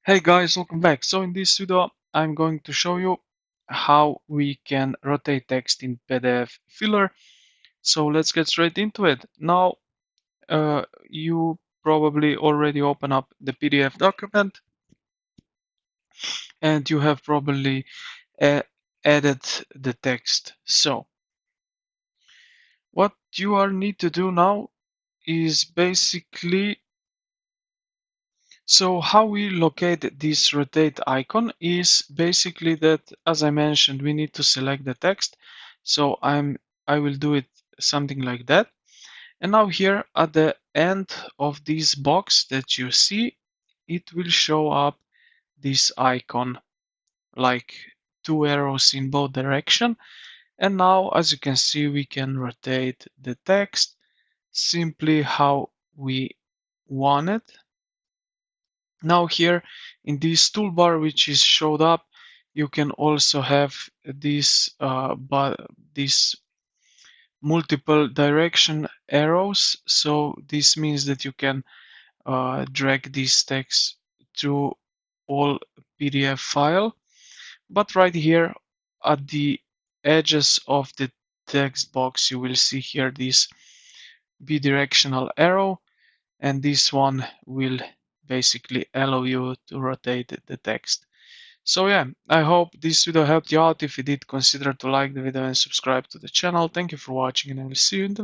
Hey guys, welcome back. So in this video, I'm going to show you how we can rotate text in PDFfiller. So let's get straight into it. Now, you probably already open up the PDF document and you have probably added the text. So what you are need to do now is basically So how we locate this rotate icon is basically that, as I mentioned, we need to select the text. So I will do it something like that. And now here at the end of this box that you see, it will show up this icon like two arrows in both direction. And now, as you can see, we can rotate the text simply how we want it. Now here in this toolbar which is showed up, you can also have these multiple direction arrows. So this means that you can drag this text through all PDF file. But right here at the edges of the text box, you will see here this bidirectional arrow, and this one will basically allow you to rotate the text. So yeah, I hope this video helped you out. If you did, consider to like the video and subscribe to the channel. Thank you for watching, and I will see you in the